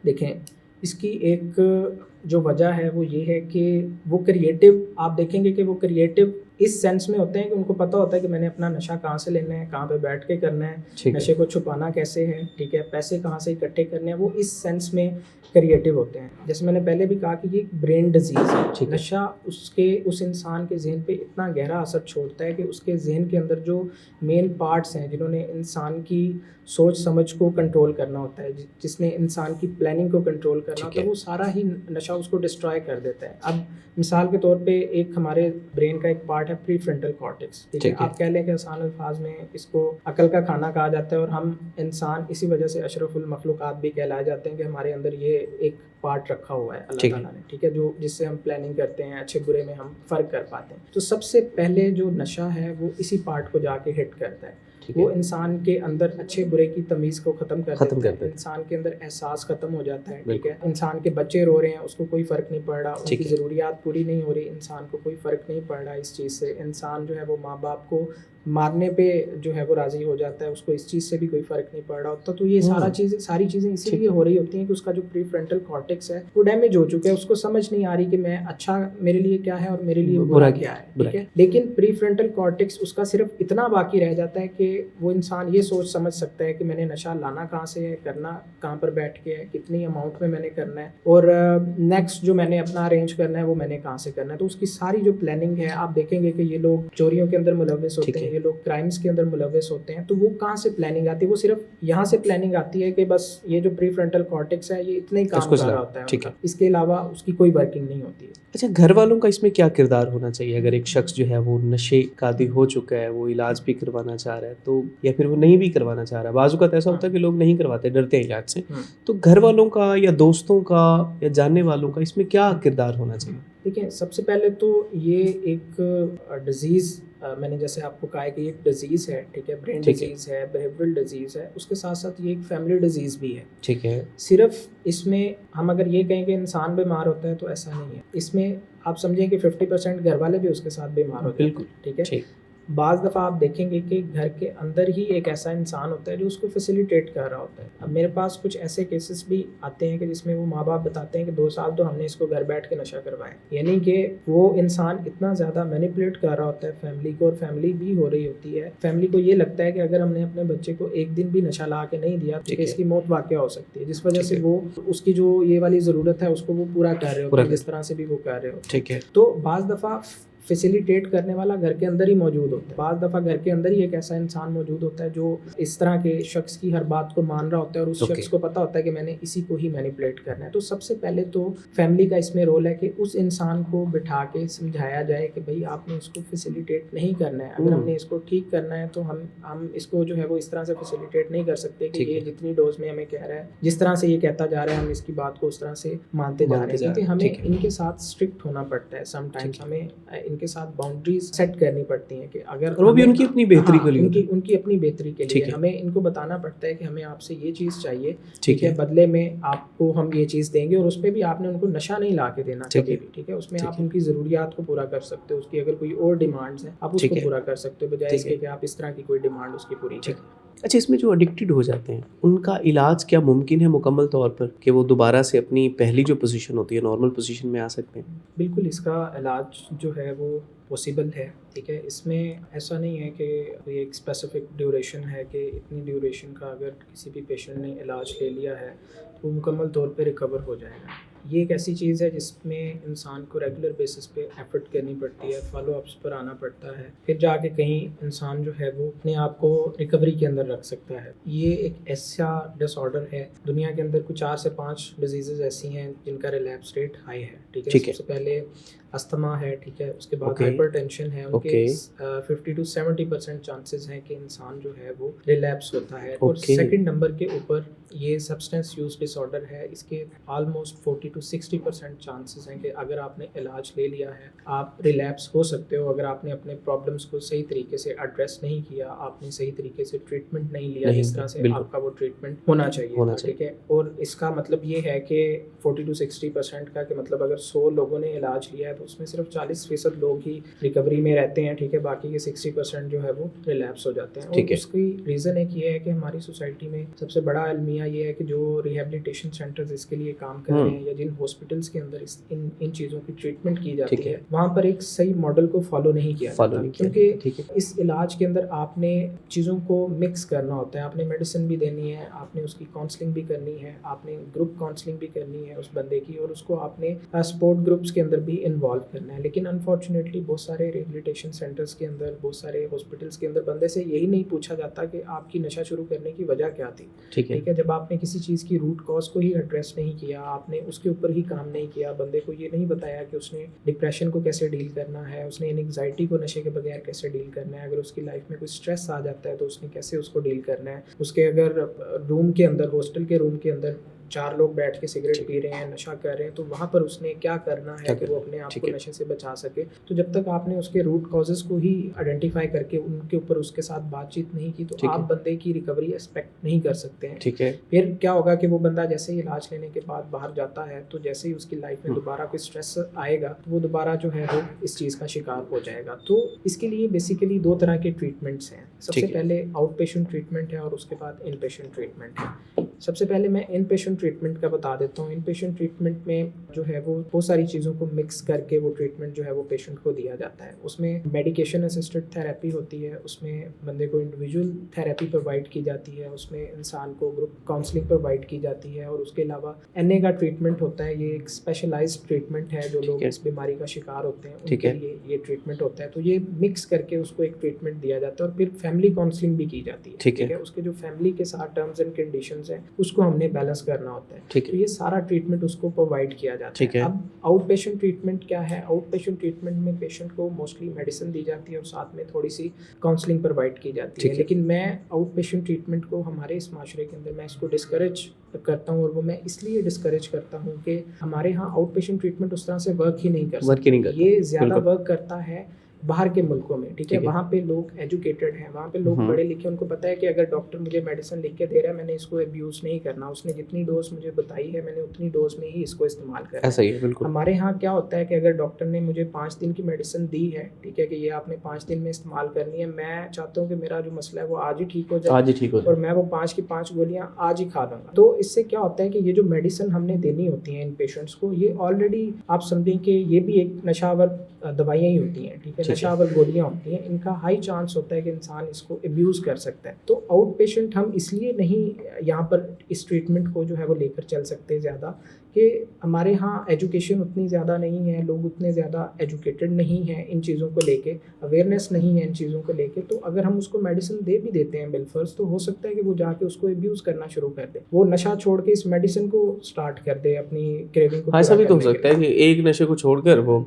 دیکھیں, اس کی ایک جو وجہ ہے وہ یہ ہے کہ وہ کریٹیو, آپ دیکھیں گے کہ وہ کریٹیو اس سینس میں ہوتے ہیں کہ ان کو پتہ ہوتا ہے کہ میں نے اپنا نشہ کہاں سے لینا ہے, کہاں پہ بیٹھ کے کرنا ہے, نشے کو چھپانا کیسے ہے, ٹھیک ہے, پیسے کہاں سے اکٹھے کرنے ہیں, وہ اس سینس میں کریٹیو ہوتے ہیں. جیسے میں نے پہلے بھی کہا کہ یہ برین ڈیزیز ہے. نشہ اس انسان کے ذہن پہ اتنا گہرا اثر چھوڑتا ہے کہ اس کے ذہن کے اندر جو مین پارٹس ہیں جنہوں نے انسان کی سوچ سمجھ کو کنٹرول کرنا ہوتا ہے, جس نے انسان کی پلاننگ کو کنٹرول کرنا ہوتا ہے, وہ سارا ہی نشہ اس کو ڈسٹرائے کر دیتا ہے. اب مثال کے طور پہ ایک ہمارے برین کا ایک پارٹ ہے پری فرنٹل کارٹیکس. ٹھیک ہے, آپ کہہ لیں کہ آسان الفاظ میں اس کو عقل کا کھانا کہا جاتا ہے, اور ہم انسان اسی وجہ سے اشرف المخلوقات بھی کہلائے جاتے ہیں کہ ہمارے اندر یہ ایک پارٹ رکھا ہوا ہے اللہ تعالیٰ نے, ٹھیک ہے, جو جس سے ہم پلاننگ کرتے ہیں, اچھے برے میں ہم فرق کر پاتے ہیں. تو سب سے پہلے جو نشہ ہے وہ اسی پارٹ کو جا کے ہٹ کرتا ہے. وہ انسان کے اندر اچھے برے کی تمیز کو ختم کر دیتا ہے، انسان کے اندر احساس ختم ہو جاتا ہے، ٹھیک ہے. انسان کے بچے رو رہے ہیں، اس کو کوئی فرق نہیں پڑ رہا، ان کی ضروریات پوری نہیں ہو رہی، انسان کو کوئی فرق نہیں پڑ رہا اس چیز سے. انسان جو ہے وہ ماں باپ کو مارنے پہ جو ہے وہ راضی ہو جاتا ہے، اس کو اس چیز سے بھی کوئی فرق نہیں پڑ رہا ہوتا. تو یہ ساری چیزیں اسی لیے ہو رہی ہوتی ہیں کہ اس کا جو پری فرنٹل کارٹیکس ہے وہ ڈیمیج ہو چکا ہے، اس کو سمجھ نہیں آ رہی کہ میں اچھا میرے لیے کیا ہے اور میرے لیے برا کیا ہے، ٹھیک ہے. لیکن پری فرنٹل کارٹیکس اس کا صرف اتنا باقی رہ جاتا ہے کہ وہ انسان یہ سوچ سمجھ سکتا ہے کہ میں نے نشہ لانا کہاں سے ہے، کرنا کہاں پر بیٹھ کے ہے، کتنی اماؤنٹ میں نے کرنا ہے، اور نیکسٹ جو میں نے اپنا ارینج کرنا ہے وہ میں نے کہاں سے کرنا ہے. تو اس کی ساری جو پلاننگ ہے، آپ دیکھیں گے کہ یہ لوگ چوریوں کے اندر ملوث ہوتے ہیں، یہ لوگ کرائمز کے اندر ملوث ہوتے ہیں. تو وہ کہاں سے پلاننگ آتی ہے؟ وہ صرف یہاں سے پلاننگ آتی ہے کہ بس یہ جو پری فرنٹل کارٹیکس ہے یہ اتنا ہی کام کر رہا ہوتا ہے، اس کے علاوہ اس کی کوئی ورکنگ نہیں ہوتی ہے. اچھا، گھر والوں کا اس میں کیا کردار ہونا چاہیے اگر ایک شخص جو ہے وہ نشے کا عادی ہو چکا ہے، وہ علاج بھی کروانا چاہ رہا ہے تو، یا پھر وہ نہیں بھی کروانا چاہ رہا ہے؟ بعض اوقات ایسا ہوتا ہے کہ لوگ نہیں کرواتے، ڈرتے ہیں علاج سے. تو گھر والوں کا یا دوستوں کا یا جاننے والوں کا اس میں کیا کردار ہونا چاہیے؟ دیکھیں، سب سے پہلے تو یہ ایک ڈیزیز، میں نے جیسے آپ کو کہا ہے کہ ایک ڈیزیز ہے، ٹھیک ہے، برین ڈیزیز ہے، بیہیویئرل ڈیزیز ہے، اس کے ساتھ ساتھ یہ ایک فیملی ڈیزیز بھی ہے، ٹھیک ہے. صرف اس میں ہم اگر یہ کہیں کہ انسان بیمار ہوتا ہے تو ایسا نہیں ہے. اس میں آپ سمجھیں کہ 50% گھر والے بھی اس کے ساتھ بیمار ہوتے ہیں، بالکل، ٹھیک ہے. بعض دفعہ آپ دیکھیں گے کہ گھر کے اندر ہی ایک ایسا انسان ہوتا ہے جو اس کو فیسیلیٹیٹ کر رہا ہوتا ہے. اب میرے پاس کچھ ایسے کیسز بھی آتے ہیں کہ جس میں وہ ماں باپ بتاتے ہیں کہ 2 سال تو ہم نے اس کو گھر بیٹھ کے نشہ کروایا، یعنی کہ وہ انسان اتنا زیادہ مینیپولیٹ کر رہا ہوتا ہے فیملی کو، اور فیملی بھی ہو رہی ہوتی ہے. فیملی کو یہ لگتا ہے کہ اگر ہم نے اپنے بچے کو ایک دن بھی نشہ لا کے نہیں دیا تو اس کی موت واقع ہو سکتی ہے، جس وجہ سے وہ اس کی جو یہ والی ضرورت ہے اس کو وہ پورا کر رہے ہوتے ہیں، جس طرح سے بھی وہ کر رہے ہوتے ہیں، ٹھیک ہے. تو بعض دفعہ فیسیلیٹیٹ کرنے والا گھر کے اندر ہی موجود ہوتا ہے، بعض دفعہ گھر کے اندر ہی ایک ایسا انسان موجود ہوتا ہے جو اس طرح کے شخص کی ہر بات کو مان رہا ہوتا ہے، اور اس شخص کو پتا ہوتا ہے کہ میں نے اسی کو ہی مینیپولیٹ کرنا ہے. تو سب سے پہلے تو فیملی کا اس میں رول ہے کہ اس انسان کو بٹھا کے سمجھایا جائے کہ بھائی آپ نے اس کو فیسیلیٹیٹ نہیں کرنا ہے، اگر ہم نے اس کو ٹھیک کرنا ہے تو ہم اس کو جو ہے وہ اس طرح سے فیسیلیٹیٹ نہیں کر سکتے کہ یہ جتنی ڈوز میں ہمیں کہہ رہا ہے، جس طرح سے یہ کہتا جا رہا ہے ہم اس کی بات کو اس طرح سے مانتے جا رہے ہیں. کیونکہ ہمیں ان کے ساتھ اسٹرکٹ ہونا پڑتا ہے، سم ٹائمس ہمیں ان کے ساتھ باؤنڈریز سیٹ کرنی پڑتی ہیں کہ اگر وہ بھی ان کی اپنی بہتری کے لیے، ان کی اپنی بہتری کے لیے ہمیں ان کو بتانا پڑتا ہے کہ ہمیں آپ سے یہ چیز چاہیے، ٹھیک ہے، بدلے میں آپ کو ہم یہ چیز دیں گے، اور اس پہ بھی آپ نے ان کو نشہ نہیں لا کے دینا کبھی بھی، ٹھیک ہے. اس میں آپ ان کی ضروریات کو پورا کر سکتے ہو، اس کی اگر کوئی اور ڈیمانڈز ہیں آپ اس کو پورا کر سکتے ہو، بجائے اس کے کہ آپ اس طرح کی کوئی ڈیمانڈ اس کی پوری کریں. اچھا، اس میں جو ایڈکٹڈ ہو جاتے ہیں ان کا علاج کیا ممکن ہے مکمل طور پر کہ وہ دوبارہ سے اپنی پہلی جو پوزیشن ہوتی ہے نارمل پوزیشن میں آ سکتے ہیں؟ بالکل، اس کا علاج جو ہے وہ پاسبل ہے، ٹھیک ہے. اس میں ایسا نہیں ہے کہ کوئی ایک اسپیسیفک ڈیوریشن ہے کہ اتنی ڈیوریشن کا اگر کسی بھی پیشنٹ نے علاج لے لیا ہے تو وہ مکمل طور پہ ریکور ہو جائے گا. یہ ایک ایسی چیز ہے جس میں انسان کو ریگولر بیسس پہ ایفرٹ کرنی پڑتی ہے، فالو اپس پر آنا پڑتا ہے، پھر جا کے کہیں انسان جو ہے وہ اپنے آپ کو ریکوری کے اندر رکھ سکتا ہے. یہ ایک ایسا ڈس آرڈر ہے، دنیا کے اندر کچھ 4 سے 5 ڈیزیزز ایسی ہیں جن کا ریلیپس ریٹ ہائی ہے، ٹھیک ہے. سب سے پہلے استھما ہے، ٹھیک ہے، اس کے بعد ہائپر ٹینشن ہے، ان کے 50 to 70% چانسز ہیں کہ انسان جو ہے وہ ریلیپس ہوتا ہے. اور سیکنڈ نمبر کے اوپر یہ سبسٹینس یوز ڈس آرڈر ہے، اس کے آلموسٹ 40 to 60% چانسز ہیں کہ اگر آپ نے علاج لے لیا ہے آپ ریلیپس ہو سکتے ہو، اگر آپ نے اپنے پرابلمس کو صحیح طریقے سے ایڈریس نہیں کیا، آپ نے صحیح طریقے سے ٹریٹمنٹ نہیں لیا جس طرح سے آپ کا وہ ٹریٹمنٹ ہونا چاہیے، ٹھیک ہے. اور اس کا مطلب یہ ہے کہ 40 to 60% کا، کہ مطلب اگر 100 لوگوں نے علاج لیا ہے تو اس میں صرف 40% لوگ ہی ریکوری میں رہتے ہیں، ٹھیک ہے، باقی کے 60% جو ہے وہ ریلیپس ہو جاتے ہیں. اور اس کی ریزن ایک یہ ہے کہ ہماری سوسائٹی میں سب سے بڑا المیہ یہ ہے کہ جو ریہیبلیٹیشن سینٹرز اس کے لیے کام کر رہے ہیں یا جن ہاسپٹلس کے اندر ان چیزوں کی ٹریٹمنٹ کی جاتی ہے وہاں پر ایک صحیح ماڈل کو فالو نہیں کیا جاتا، کیونکہ اس علاج کے اندر آپ نے چیزوں کو مکس کرنا ہوتا ہے، آپ نے میڈیسن بھی دینی ہے، آپ نے اس کی کاؤنسلنگ بھی کرنی ہے، آپ نے گروپ کاؤنسلنگ بھی کرنی ہے اس بندے کی، اور اس کو آپ نے سپورٹ گروپس کے اندر بھی انوالو کرنا ہے. لیکن انفارچونیٹلی بہت سارے ریہیبلیٹیشن سینٹرز کے اندر، بہت سارے ہاسپٹلس کے اندر بندے سے یہی نہیں پوچھا جاتا کہ آپ کی نشہ شروع کرنے کی وجہ کیا تھی، ٹھیک ہے. جب آپ نے کسی چیز کی روٹ کاز کو ہی ایڈریس نہیں کیا، آپ نے اس کے اوپر ہی کام نہیں کیا، بندے کو یہ نہیں بتایا کہ اس نے ڈپریشن کو کیسے ڈیل کرنا ہے، اس نے انگزائٹی کو نشے کے بغیر کیسے ڈیل کرنا ہے، اگر اس کی لائف میں کوئی اسٹریس آ جاتا ہے تو اس نے کیسے اس کو ڈیل کرنا ہے، اس کے اگر روم کے اندر، ہاسٹل کے روم کے اندر 4 لوگ بیٹھ کے سگریٹ پی رہے ہیں, نشہ کر رہے ہیں, تو وہاں پر اس نے کیا کرنا ہے کہ وہ اپنے آپ کو نشے سے بچا سکے. تو جب تک آپ نے اس کے روٹ کازز کو ہی آئیڈینٹیفائی کر کے ان کے اوپر اس کے ساتھ بات چیت نہیں کی, تو آپ بندے کی ریکوری ایکسپیکٹ نہیں کر سکتے ہیں. ٹھیک ہے. پھر کیا ہوگا کہ وہ بندہ جیسے ہی علاج لینے کے بعد باہر جاتا ہے, تو جیسے ہی اس کی لائف میں دوبارہ کوئی اسٹریس آئے گا, تو وہ دوبارہ جو ہے وہ اس چیز کا شکار ہو جائے گا. تو اس کے لیے بیسیکلی 2 طرح کے ٹریٹمنٹس ہیں. سب سے پہلے آؤٹ پیشنٹ ٹریٹمنٹ ہے اور اس کے بعد ان پیشنٹ ٹریٹمنٹ ہے. سب سے پہلے میں ان پیشنٹ ٹریٹمنٹ کا بتا دیتا ہوں. ان پیشنٹ ٹریٹمنٹ میں جو ہے وہ بہت ساری چیزوں کو مکس کر کے وہ ٹریٹمنٹ جو ہے وہ پیشنٹ کو دیا جاتا ہے. اس میں میڈیکیشن اسسٹڈ تھراپی ہوتی ہے, اس میں بندے کو انڈیویجول تھراپی پرووائڈ کی جاتی ہے, اس میں انسان کو گروپ کاؤنسلنگ پرووائڈ کی جاتی ہے, اور اس کے علاوہ NA کا ٹریٹمنٹ ہوتا ہے. یہ ایک اسپیشلائزڈ ٹریٹمنٹ ہے, جو لوگ اس بیماری کا شکار ہوتے ہیں ان کے لیے یہ ٹریٹمنٹ ہوتا ہے. تو یہ مکس کر کے اس کو ایک ٹریٹمنٹ دیا جاتا ہے, اور پھر فیملی کاؤنسلنگ بھی کی جاتی ہے. ٹھیک ہے. اس کے جو فیملی کے ساتھ ٹرمز اینڈ کنڈیشنز ہیں اس کو ہم نے بیلنس کرنا ہوتا ہے. تو یہ سارا ٹریٹمنٹ اس کو پرووائڈ کیا جاتا ہے. اب آؤٹ پیشنٹ ٹریٹمنٹ کیا ہے؟ آؤٹ پیشنٹ ٹریٹمنٹ میں پیشنٹ کو موسٹلی میڈیسن دی جاتی ہے اور ساتھ میں تھوڑی سی کاؤنسلنگ پرووائڈ کی جاتی ہے. لیکن میں آؤٹ پیشنٹ ٹریٹمنٹ کو ہمارے اس معاشرے کے اندر میں اس کو ڈسکریج کرتا ہوں, اور وہ میں اس لیے ڈسکریج کرتا ہوں کہ ہمارے ہاں آؤٹ پیشنٹ ٹریٹمنٹ اس طرح سے ورک ہی نہیں کرتا. یہ زیادہ ورک کرتا ہے باہر کے ملکوں میں. ٹھیک ہے. وہاں پہ لوگ ایجوکیٹڈ ہیں, وہاں پہ لوگ پڑھے لکھے, ان کو پتہ ہے کہ اگر ڈاکٹر مجھے میڈیسن لکھ کے دے رہا ہے, میں نے اس کو ابیوز نہیں کرنا. اس نے جتنی ڈوز مجھے بتائی ہے میں نے اتنی ڈوز میں ہی اس کو استعمال کرنا. ایسا ہی ہے بالکل. ہمارے ہاں کیا ہوتا ہے کہ اگر ڈاکٹر نے مجھے 5 دن کی میڈیسن دی ہے, ٹھیک ہے, کہ یہ آپ نے 5 دن میں استعمال کرنی ہے, میں چاہتا ہوں کہ میرا جو مسئلہ ہے وہ آج ہی ٹھیک ہو جائے, اور میں وہ 5 کی 5 گولیاں آج ہی کھا دوں گا. تو اس سے کیا ہوتا ہے کہ یہ جو میڈیسن ہم نے دینی ہوتی ہیں ان پیشنٹس کو, یہ آلریڈی آپ سمجھیں کہ یہ بھی ایک نشہ آور دوائیاں ہی ہوتی ہیں. ٹھیک ہے. نشہ آور گولیاں ہوتی ہیں, ان کا ہائی چانس ہوتا ہے کہ انسان اس کو ابیوز کر سکتا ہے. تو آؤٹ پیشنٹ ہم اس لیے نہیں یہاں پر اس ٹریٹمنٹ کو جو ہے وہ لے کر چل سکتے زیادہ, کہ ہمارے ہاں ایجوکیشن اتنی زیادہ نہیں ہے, لوگ اتنے زیادہ ایجوکیٹڈ نہیں ہیں ان چیزوں کو لے کے, اویئرنیس نہیں ہے ان چیزوں کو لے کے. تو اگر ہم اس کو میڈیسن دے بھی دیتے ہیں بالفرض, تو ہو سکتا ہے کہ وہ جا کے اس کو ابیوز کرنا شروع کر دے, وہ نشہ چھوڑ کے اس میڈیسن کو سٹارٹ کر دے, اپنی کریونگ کو. ایسا بھی تو ہو سکتا ہے کہ ایک نشے کو چھوڑ کر وہ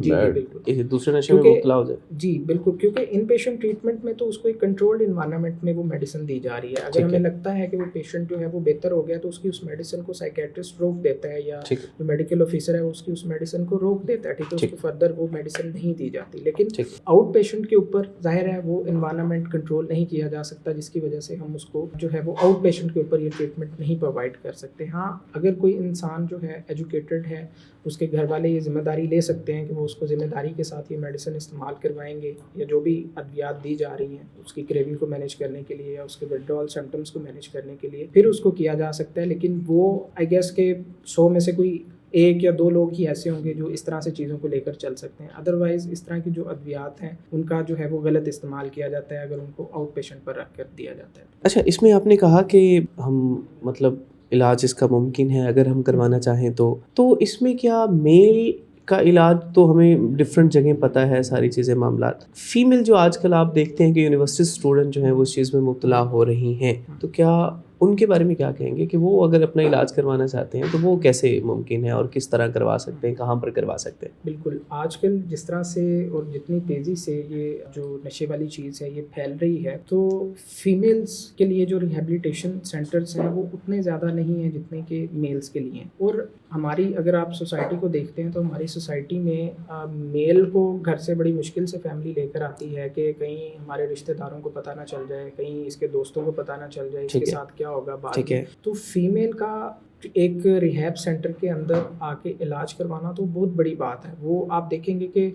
دوسرے نشے میں مبتلا ہو جائے. جی بالکل, کیونکہ ان پیشنٹ ٹریٹمنٹ میں تو اس کو ایک کنٹرولڈ انوائرمنٹ میں وہ میڈیسن دی جا رہی ہے. اگر ہمیں لگتا ہے کہ وہ پیشنٹ جو ہے وہ بہتر ہو گیا, تو اس کی اس میڈیسن کو سائیکیٹرسٹ روک دیتا ہے, یا جو میڈیکل آفیسر ہے اس کی اس میڈیسن کو روک دیتا ہے. ٹھیک ہے. اس کو فردر وہ میڈیسن نہیں دی جاتی. لیکن آؤٹ پیشنٹ کے اوپر ظاہر ہے وہ انوائرمنٹ کنٹرول نہیں کیا جا سکتا, جس کی وجہ سے ہم اس کو جو ہے وہ آؤٹ پیشنٹ کے اوپر یہ ٹریٹمنٹ نہیں پرووائڈ کر سکتے. ہاں اگر کوئی انسان جو ہے ایجوکیٹڈ ہے, اس کے گھر والے یہ ذمہ داری لے سکتے ہیں کہ وہ اس کو ذمہ داری کے ساتھ یہ میڈیسن استعمال کروائیں گے, یا جو بھی ادویات دی جا رہی ہیں اس کی کریونگ کو مینیج کرنے کے لیے, یا اس کے وڈرال سمپٹمس کو مینیج کرنے کے لیے, پھر اس کو کیا جا سکتا ہے. لیکن وہ آئی گیس کہ 100 میں سے کوئی 1 یا 2 لوگ ہی ایسے ہوں گے جو اس طرح سے چیزوں کو لے کر چل سکتے ہیں. ادروائز اس طرح کی جو ادویات ہیں ان کا جو ہے وہ غلط استعمال کیا جاتا ہے اگر ان کو آؤٹ پیشنٹ پر رکھ کر دیا جاتا ہے. اچھا, اس میں آپ نے کہا کہ ہم مطلب علاج اس کا ممکن ہے اگر ہم کروانا چاہیں تو اس میں کیا میل کا علاج تو ہمیں ڈفرینٹ جگہیں پتہ ہے ساری چیزیں معاملات, فیمیل جو آج کل آپ دیکھتے ہیں کہ یونیورسٹی اسٹوڈنٹ جو ہیں وہ اس چیز میں مبتلا ہو رہی ہیں, تو کیا ان کے بارے میں کیا کہیں گے کہ وہ اگر اپنا علاج کروانا چاہتے ہیں تو وہ کیسے ممکن ہے اور کس طرح کروا سکتے ہیں, کہاں پر کروا سکتے ہیں؟ بالکل, آج کل جس طرح سے اور جتنی تیزی سے یہ جو نشے والی چیز ہے یہ پھیل رہی ہے, تو فیمیلز کے لیے جو ریہیبلیٹیشن سینٹرز ہیں وہ اتنے زیادہ نہیں ہیں جتنے کہ میلز کے لیے ہیں. اور ہماری اگر آپ سوسائٹی کو دیکھتے ہیں تو ہماری سوسائٹی میں میل کو گھر سے بڑی مشکل سے فیملی لے کر آتی ہے کہ کہیں ہمارے رشتہ داروں کو پتہ نہ چل جائے, کہیں اس کے دوستوں کو پتہ نہ چل جائے اس کے ساتھ کیا ہوگا بعد میں. تو فیمیل کا ایک ریہیب سینٹر کے اندر آ کے علاج کروانا تو بہت بڑی بات ہے. وہ آپ دیکھیں گے کہ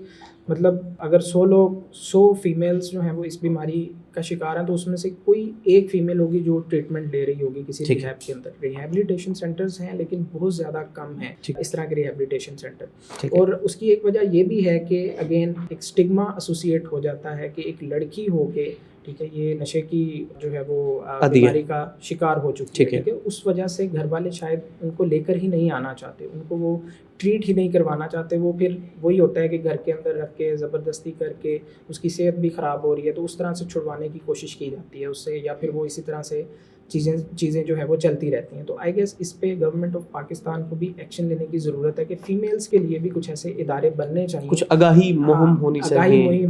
مطلب اگر 100 فیمیلز جو ہیں وہ اس بیماری کا شکار ہیں, تو اس میں سے کوئی 1 فیمیل ہوگی جو ٹریٹمنٹ لے رہی ہوگی کسی ریہیب کے اندر. ریہیبلیٹیشن سینٹرز ہیں لیکن بہت زیادہ کم ہیں اس طرح کے ریہیبلیٹیشن سینٹر. اور اس کی ایک وجہ یہ بھی ہے کہ اگین ایک اسٹگما ایسوسیٹ ہو جاتا ہے کہ ایک لڑکی ہو کے, ٹھیک ہے, یہ نشے کی جو ہے وہ بیماری کا شکار ہو چکی ہے. ٹھیک ہے. اس وجہ سے گھر والے شاید ان کو لے کر ہی نہیں آنا چاہتے, ان کو وہ ٹریٹ ہی نہیں کروانا چاہتے. وہ پھر وہی ہوتا ہے کہ گھر کے اندر رکھ کے زبردستی کر کے اس کی صحت بھی خراب ہو رہی ہے, تو اس طرح سے چھڑوانے کی کوشش کی جاتی ہے اس سے, یا پھر وہ اسی طرح سے چیزیں جو ہے وہ چلتی رہتی ہیں. تو آئی گیس اس پہ گورنمنٹ آف پاکستان کو بھی ایکشن لینے کی ضرورت ہے کہ فیمیلس کے لیے بھی کچھ ایسے ادارے بننے چاہیے, کچھ آگاہی مہم ہونی چاہیے,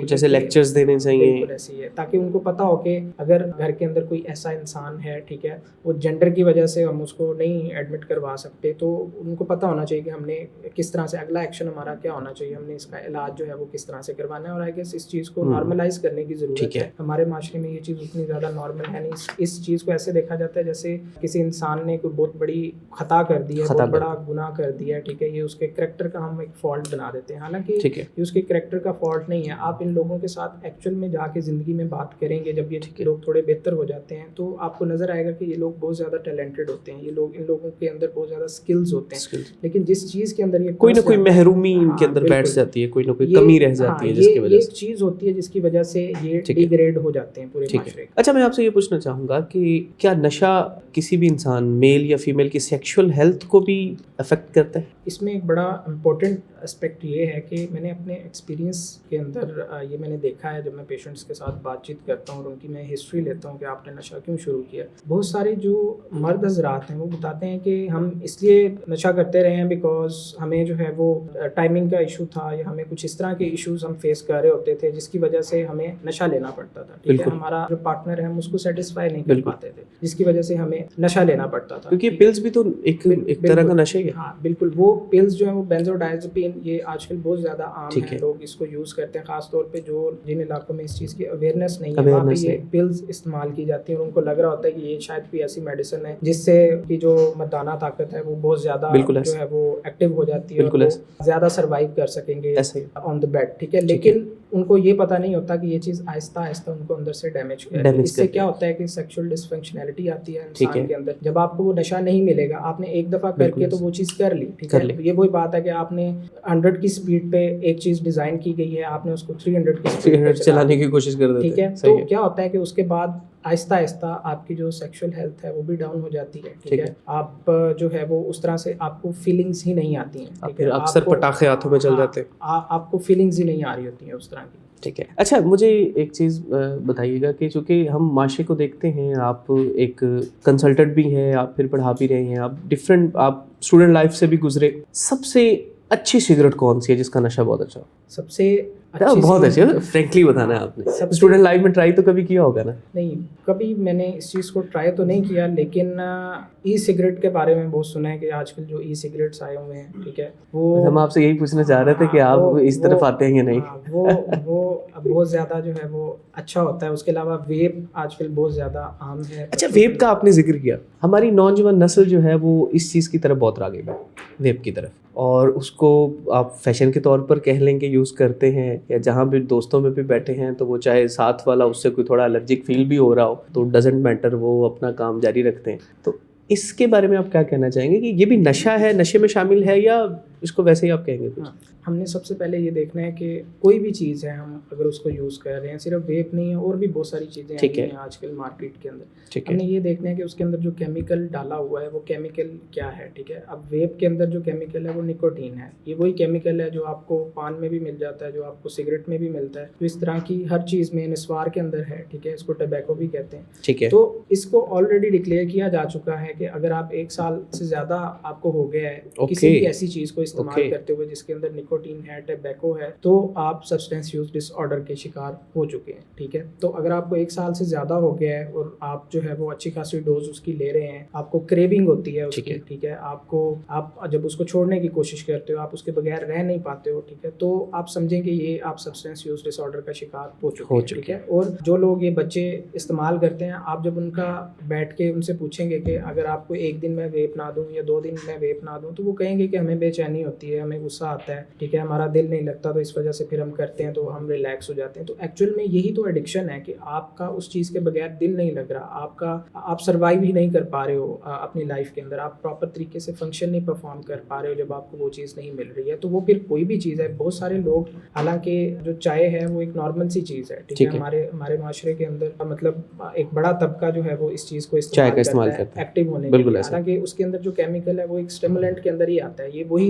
کچھ ایسے لیکچرز دینے چاہیے. بالکل ایسی ہے, تاکہ ان کو پتہ ہو کہ اگر گھر کے اندر کوئی ایسا انسان ہے, ٹھیک ہے, وہ جینڈر کی وجہ سے ہم اس کو نہیں ایڈمٹ کروا سکتے, تو ان کو پتہ ہونا چاہیے کہ ہم نے کس طرح سے اگلا ایکشن ہمارا کیا ہونا چاہیے, ہم نے اس کا علاج جو ہے وہ کس طرح سے کروانا ہے. اور آئی گیس اس چیز کو نارملائز کرنے کی ضرورت ہے. ہمارے معاشرے میں یہ چیز اتنی زیادہ نارمل ہے نہیں. اس چیز کو ایسے دیکھا جاتا ہے جیسے کسی انسان نے کوئی بہت بڑی خطا کر دی ہے, بہت بڑا گناہ کر دیا ہے, ٹھیک ہے, یہ اس کے کریکٹر کا ہم ایک فالٹ بنا دیتے ہیں. حالانکہ یہ اس کے کریکٹر کا فالٹ نہیں ہے. آپ ان لوگوں کے ساتھ ایکچوئل میں جا کے زندگی میں بات کریں گے, جب یہ لوگ تھوڑے بہتر ہو جاتے ہیں, تو آپ کو نظر آئے گا کہ یہ لوگ بہت زیادہ ٹیلنٹڈ ہوتے ہیں, یہ لوگ, ان لوگوں کے اندر بہت زیادہ اسکلز ہوتے ہیں, لیکن جس چیز کے اندر یہ کوئی نہ کوئی محرومی ان کے اندر بیٹھ جاتی ہے, کوئی نہ کوئی کمی رہ جاتی ہے, جس کی وجہ سے ایک چیز ہوتی ہے جس کی وجہ سے یہ ڈیگریڈ ہو جاتے ہیں پورے معاشرے. اچھا, میں آپ سے یہ پوچھنا چاہوں گا کہ کیا نشہ کسی بھی انسان, میل یا فیمیل, کی سیکشول ہیلتھ کو بھی افیکٹ کرتا ہے؟ اس میں ایک بڑا امپورٹنٹ اسپیکٹ یہ ہے کہ میں نے اپنے ایکسپیرینس کے اندر یہ میں نے دیکھا ہے, جب میں پیشنٹس کے ساتھ بات چیت کرتا ہوں اور ان کی میں ہسٹری لیتا ہوں کہ آپ نے نشہ کیوں شروع کیا. بہت سارے جو مرد حضرات ہیں وہ بتاتے ہیں کہ ہم اس لیے نشہ کرتے رہے ہیں بیکاز ہمیں جو ہے وہ ٹائمنگ کا ایشو تھا, یا ہمیں کچھ اس طرح کے ایشوز ہم فیس کر رہے ہوتے تھے جس کی وجہ سے ہمیں نشہ لینا پڑتا تھا, ٹھیک ہے, ہمارا جو پارٹنر ہے ہم اس کو سیٹسفائی نہیں کر پاتے تھے, جس کی وجہ سے ہمیں نشہ لینا پڑتا تھا. کیونکہ پلز بھی تو ایک طرح کا نشہ ہے. ہاں بالکل, وہ پلز جو ہیں وہ بینزوڈائزپین, یہ آج کل بہت زیادہ عام ہے, لوگ اس کو یوز کرتے ہیں, خاص طور پہ جو جن علاقوں میں اس چیز کی اویئرنیس نہیں ہے, وہاں پہ یہ پلز استعمال کی جاتی ہیں, اور ان کو لگ رہا ہوتا ہے کہ یہ شاید کوئی ایسی میڈیسن ہے جس سے کی جو مردانہ طاقت ہے وہ بہت زیادہ جو ہے وہ ایکٹیو ہو جاتی ہے, اور وہ زیادہ سروائیو کر سکیں گے آن دا بیڈ, ٹھیک ہے. لیکن ان کو یہ پتہ نہیں ہوتا کہ یہ چیز آہستہ آہستہ ان کو اندر سے ڈیمیج کرتی ہے. اس سے کیا ہوتا ہے کہ سیکشول ڈسفنکشنلٹی آتی ہے انسان کے اندر. جب آپ کو وہ نشہ نہیں ملے گا, آپ نے ایک دفعہ کر کے تو وہ چیز کر لی, ٹھیک ہے, یہ وہی بات ہے کہ آپ نے 100 کی سپیڈ پہ ایک چیز ڈیزائن کی گئی ہے, آپ نے اس کو 300 کی سپیڈ پہ چلانے کی کوشش کر دیتے ہیں, ٹھیک ہے. تو کیا ہوتا ہے کہ اس کے بعد آہستہ آہستہ آپ کی جو سیکشول ہیلتھ ہے وہ بھی ڈاؤن ہو جاتی ہے, ٹھیک ہے. آپ جو ہے وہ اس طرح سے آپ کو فیلنگز ہی نہیں آتی ہیں, ٹھیک ہے, اکثر پٹاخے ہاتھوں میں چل جاتے ہیں, آپ کو فیلنگز ہی نہیں آ رہی ہوتی ہیں اس طرح کی, ٹھیک ہے. اچھا, مجھے ایک چیز بتائیے گا کہ چونکہ ہم معاشرے کو دیکھتے ہیں, آپ ایک کنسلٹنٹ بھی ہیں, آپ پھر پڑھا بھی رہے ہیں, آپ ڈفرینٹ, آپ اسٹوڈنٹ لائف سے بھی گزرے, سب سے اچھی سگریٹ کون سی ہے جس کا نشہ بہت اچھا ہو؟ سب سے بہت اچھا, فرینکلی بتانا ہے آپ نے. اسٹوڈنٹ لائف میں ٹرائی تو کبھی کیا ہوگا نا؟ نہیں, کبھی میں نے اس چیز کو ٹرائی تو نہیں کیا, لیکن ای سگریٹ کے بارے میں بہت سنا ہے کہ آج کل جو ای سگریٹس آئے ہوئے ہیں, ٹھیک ہے, وہ ہم آپ سے یہی پوچھنا چاہ رہے تھے کہ آپ اس طرف آتے ہیں یا نہیں. وہ بہت زیادہ جو ہے وہ اچھا ہوتا ہے. اس کے علاوہ ویپ آج کل بہت زیادہ عام ہے. اچھا, ویپ کا آپ نے ذکر کیا, ہماری نوجوان نسل جو ہے وہ اس چیز کی طرف بہت راغب ہے, ویپ کی طرف, اور اس کو آپ فیشن کے طور پر کہہ لیں کہ یوز کرتے ہیں, یا جہاں بھی دوستوں میں بھی بیٹھے ہیں تو وہ چاہے ساتھ والا اس سے کوئی تھوڑا الرجک فیل بھی ہو رہا ہو تو ڈزنٹ میٹر, وہ اپنا کام جاری رکھتے ہیں. تو اس کے بارے میں آپ کیا کہنا چاہیں گے کہ یہ بھی نشہ ہے, نشے میں شامل ہے, یا اس کو ویسے ہی آپ کہیں گے؟ ہم نے سب سے پہلے یہ دیکھنا ہے کہ کوئی بھی چیز ہے, ہم اگر اس کو یوز کر رہے ہیں, صرف ویپ نہیں ہے, اور بھی بہت ساری چیزیں ہیں آج کل مارکیٹ کے اندر, ہم نے یہ دیکھنا ہے کہ اس کے اندر جو کیمیکل ڈالا ہوا ہے وہ کیمیکل کیا ہے, ٹھیک ہے. اب ویپ کے اندر جو کیمیکل ہے وہ نکوٹین ہے, یہ وہی کیمیکل ہے جو آپ کو پان میں بھی مل جاتا ہے, جو آپ کو سگریٹ میں بھی ملتا ہے, تو اس طرح کی ہر چیز میں, نسوار کے اندر ہے, ٹھیک ہے, اس کو ٹبیکو بھی کہتے ہیں, ٹھیک ہے. تو اس کو آلریڈی ڈکلیئر کیا جا چکا ہے کہ اگر آپ 1 سال سے زیادہ آپ کو ہو گیا ہے کسی بھی ایسی چیز کو استعمال کرتے ہوئے جس کے اندر نکوٹین ہے, ٹبیکو ہے, تو آپ سبسٹینس یوز ڈس آرڈر کے شکار ہو چکے ہیں, ٹھیک ہے. تو اگر آپ کو 1 سال سے زیادہ ہو گیا ہے اور آپ جو ہے وہ اچھی خاصی ڈوز اس کی لے رہے ہیں, آپ کو کریونگ ہوتی ہے اس کی, ٹھیک ہے, آپ جب اس کو چھوڑنے کی کوشش کرتے ہو, آپ اس کے بغیر رہ نہیں پاتے ہو, ٹھیک ہے, تو آپ سمجھیں کہ یہ آپ سبسٹینس یوز ڈس آرڈر کا شکار ہو چکے ہیں, ٹھیک ہے. اور جو لوگ یہ بچے استعمال کرتے ہیں, آپ جب ان کا بیٹھ کے ان سے پوچھیں گے کہ اگر آپ کو 1 دن میں ویپ نہ دوں یا 2 دن میں ویپ نہ دوں, تو وہ کہیں گے کہ ہمیں بے چینی ہوتی ہے, ہمیں غصہ آتا ہے, ٹھیک ہے, ہمارا دل نہیں لگتا, تو اس وجہ سے پھر ہم کرتے ہیں, تو ہم ریلیکس ہو جاتے ہیں. تو ایکچوئل میں یہی تو ایڈکشن ہے کہ آپ کا اس چیز کے بغیر دل نہیں لگ رہا, آپ سروائیو ہی نہیں کر پا رہے ہو اپنی لائف کے اندر, آپ پراپر طریقے سے فنکشن نہیں پرفارم کر پا رہے ہو جب آپ کو وہ چیز نہیں مل رہی ہے. تو وہ پھر کوئی بھی چیز ہے, بہت سارے لوگ, حالانکہ جو چائے ہے وہ ایک نارمل سی چیز ہے, ٹھیک ہے, ہمارے معاشرے کے اندر مطلب ایک بڑا طبقہ جو ہے وہ اس چیز کو استعمال کرتا ہے ایکٹیو ہونے کے لیے, حالانکہ اس کے اندر جو کیمیکل ہے وہ ایک اسٹیمولنٹ کے اندر ہی آتا ہے, یہ وہی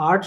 8